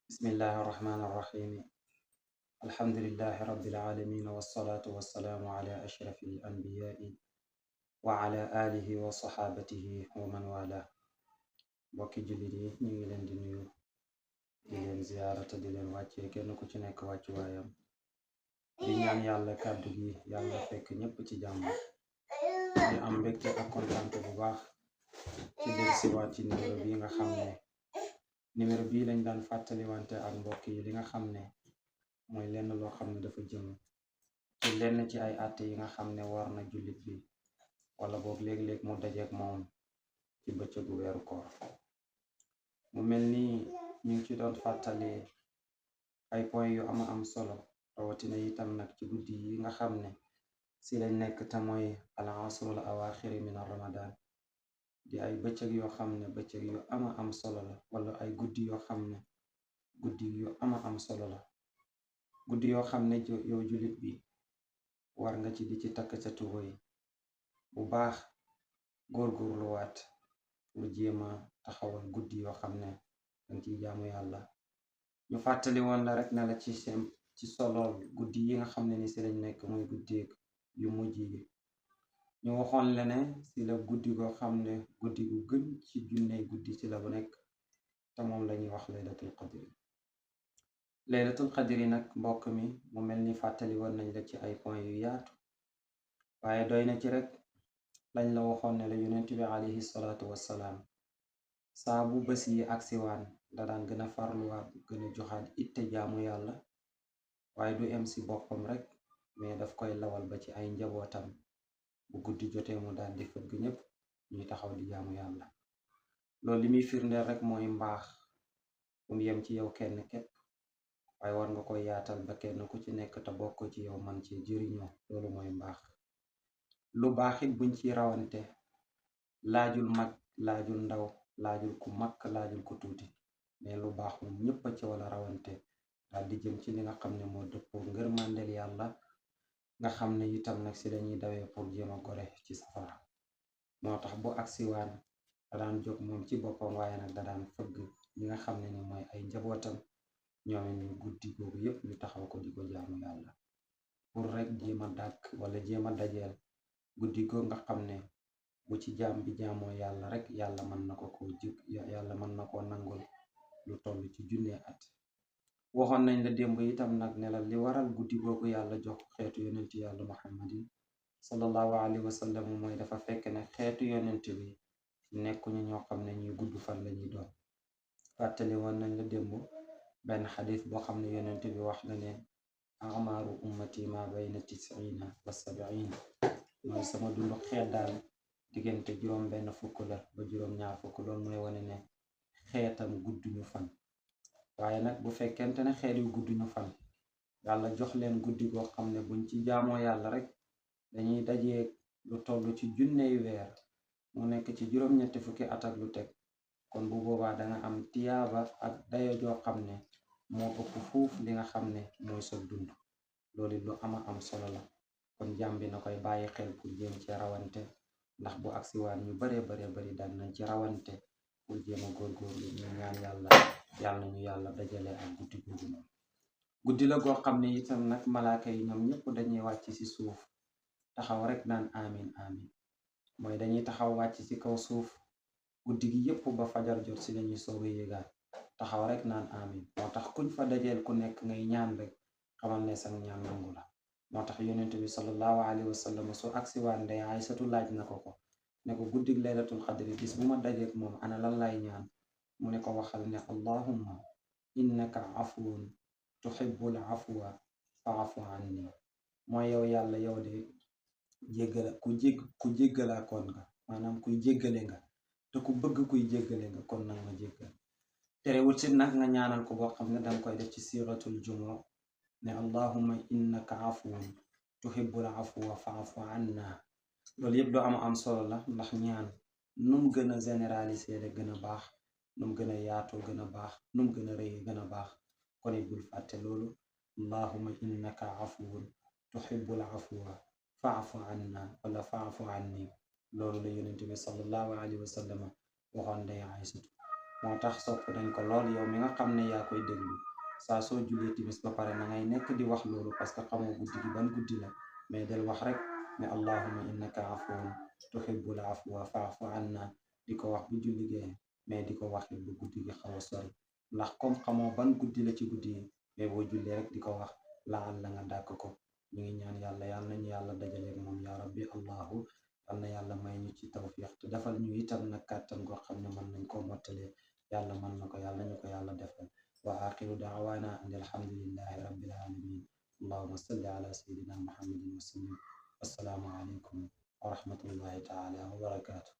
بسم الله الرحمن الرحيم الحمد لله رب العالمين والصلاة والسلام على أشرف الأنبياء وعلى آله وصحابته ومن والاه mbokki jullit yi ñu ngi leen di nuyu di leen ziyaarata di leen wàccee kenn ku ci nekk wàccu waayam di ñaan yàlla kàddu gi yàlla fekk ñépp ci jàmm di am mbégte ak kontaante bu baax ci del siwaat ci numéro bi nga xam ne numéro bii lañ daan fàttaliwante ak mbokk yi li nga xam ne mooy lenn loo xam ne dafa jëm ci lenn ci ay àtte yi nga xam ne war na jullit bi wala boog léeg-léeg mu dajeek moom ci bëccëgu weeru koor mu mel ni ñu ngi ci doon fàttali ay point yu ama am solo rawatina itam nag ci guddi yi nga xam ne si lañ nekk te mooy al asrul awaaxiri min ramadan di ay bëccëg yoo xam ne bëccëg yu ama am solo la wala ay guddi yoo xam ne guddi yu ama am solo la guddi yoo xam ne yow jullit bi war nga ci di ci takk sa tuba yi bu baax góorgóorluwaat pour jéema taxawal guddi yoo xam ne dañ ciy jaamu yàlla ñu fàttali woon la rek na la ci solool guddi yi nga xam ne ni si lañ nekk muy guddi yu mujj yi ñu waxoon la ne si la guddi goo xam ne guddi gu gën ci junney guddi ci la bu nekk te moom lañuy wax laylatul qadri nag mbokk mi mu mel ni fàttali woon nañ la ci ay point yu yaatu waaye doy na ci rek lañ la waxoon ne la yonent bi alayhi salaatu wassalaam saa bu bés yi aksiwaan da daan gën a farluwaat gën a joxaat itte jaamu yàlla waaye du em si boppam rek mais daf koy lawal ba ci ay njabootam bu guddi jotee mu daal di fëgg ñépp ñuy taxaw di jaamu yàlla loolu li muy firndeel rek mooy mbaax bu mu yem ci yow kenn képp waaye war nga koy yaatal ba kenn ku ci nekk te bokk ci yow man ci jëriñoo loolu mooy mbaax lu baax it buñ ci rawante laajul mag laajul ndaw laajul ku mag laajul ku tuuti mais lu baax moom ñëpp a ci wala rawante daal di jëm ci li nga xam ne moo dëppoo ngërmandeel yàlla nga xam ne itam nag si lañuy dawee pour jéem a gore ci safara moo tax bu aksiwaan da daan jóg moom ci boppam waaye nag da daan fëgg ñi nga xam ne ni mooy ay njabootam ñoom ñu guddi googu yépp ñu taxaw ko di ko jaamu yàlla pour rek jéema dàkk wala jéema dajeel guddi googu nga xam ne bu ci jaam bi jaamoo yàlla rek yàlla mën na ko yàlla mën na koo nangul lu toll ci junnee at waxoon nañ la démb itam nag ne la li waral guddi googu yàlla jox xeetu yonent yàlla muhammadin sallallahu alayhi wa sallam mooy dafa fekk ne xeetu yonent bi nekkuñu ñoo xam ne ñuy gudd fan lañuy doon fàttali woon nañ la démb benn xadis boo xam ne yonent bi wax na ne amaaru ummati ma bayna 90 wa 70 mooy sama dundu xeet daal diggante juróom benn fukk la ba juróom ñaar fukk loolu mooy wane ne xeetam gudduñu fan waaye nag bu fekkente ne xeet yu gudduñu fan yàlla jox leen guddi goo xam ne buñ ci jaamoo yàlla rek dañuy dajee lu toll ci junney weer mu nekk ci juróom-ñetti fukki at ak lu teg kon bu boobaa danga am tiyaaba ak dayo joo xam ne moo ëpp fuuf li nga xam ne mooy sa dund loolu lu ama am solo la kon jàmm bi na koy bàyyi xel pour jéem ci rawante ndax bu aksiwaan ñu bari daan nañ ci rawante pour jéem a góorgóorlu ñu ñaan yàlla ñu yàlla dajale ak guddi googu noonu guddi la goo xam ne itam nag malaaka yi ñoom ñëpp dañuy wàcc ci suuf taxaw rek naan amin amin mooy dañuy taxaw wàcc ci kaw suuf guddi gi yépp ba fajar jot si lañuy sooga yéegaat taxaw rek naan amin moo tax kuñ fa dajeel ku nekk ngay ñaan rek xamal ne sax ñaan nangu la moo tax yonent bi sallallahu alayhi wa sallam su aksiwaan ndey Aysatu laaj na ko ne ko guddig laylatul qadri bis bu ma dajeek moom ana lan lay ñaan mu ne ko waxal ne allahumma innaka afuwun tuhibbul afwa fa'fu anni mooy yow yàlla yow de ku jéggalaakoon nga maanaam kuy jéggale nga te ku bëgg kuy jéggale nga kon nag ma jéggal terewul si nag nga ñaanal ko boo xam ne danga koy def ci siratul jumu ne allahumma innaka afuwun tuhibbul afwa fa'fu anna loolu yëpp doo am solo la ndax ñaan num gën a généraliser la gën a baax num gën a yaatoo gën a baax num gën a rëy gën a baax kon it bul fàtte loolu allahumma innaka afuwun tuhibbul afwa fa'fu anna wala fa'fu anni loolu la yonent bi sallallahu alayhi wa sallam waxoon Ndey Aysatu moo tax sopp nañ ko lool yow mi nga xam ne yaa koy déglu saa soo jullee timis ba pare na ngay nekk di wax loolu parce que xamoo guddi gi ban guddi la mais del wax rek ne allahumma innaka afuwun tuhibbul afwa fa'fu anna di ko wax bu julli gee mais di ko waxit bu guddi gi xaw a sori ndax comme xamoo ban guddi la ci guddi yi mais boo jullee rek di ko wax laal la nga dàkk ko ñu ngi ñaan yàlla yàlla nañu yàlla dajaleeg moom yaa rabbi allahu yal na yàlla may ñu ci tawfiq te defal ñu itam nag kàttan goo xam ne mën nañ koo mottalee yàlla mën na ko yàlla ñu ko yàlla defal wa axiru daawaana an alhamdulillahi rabbil alamin allahuma salli ala sayidina muhammadin wa sallim assalaamu aleykum wa rahmatullahi taala wa barakatuh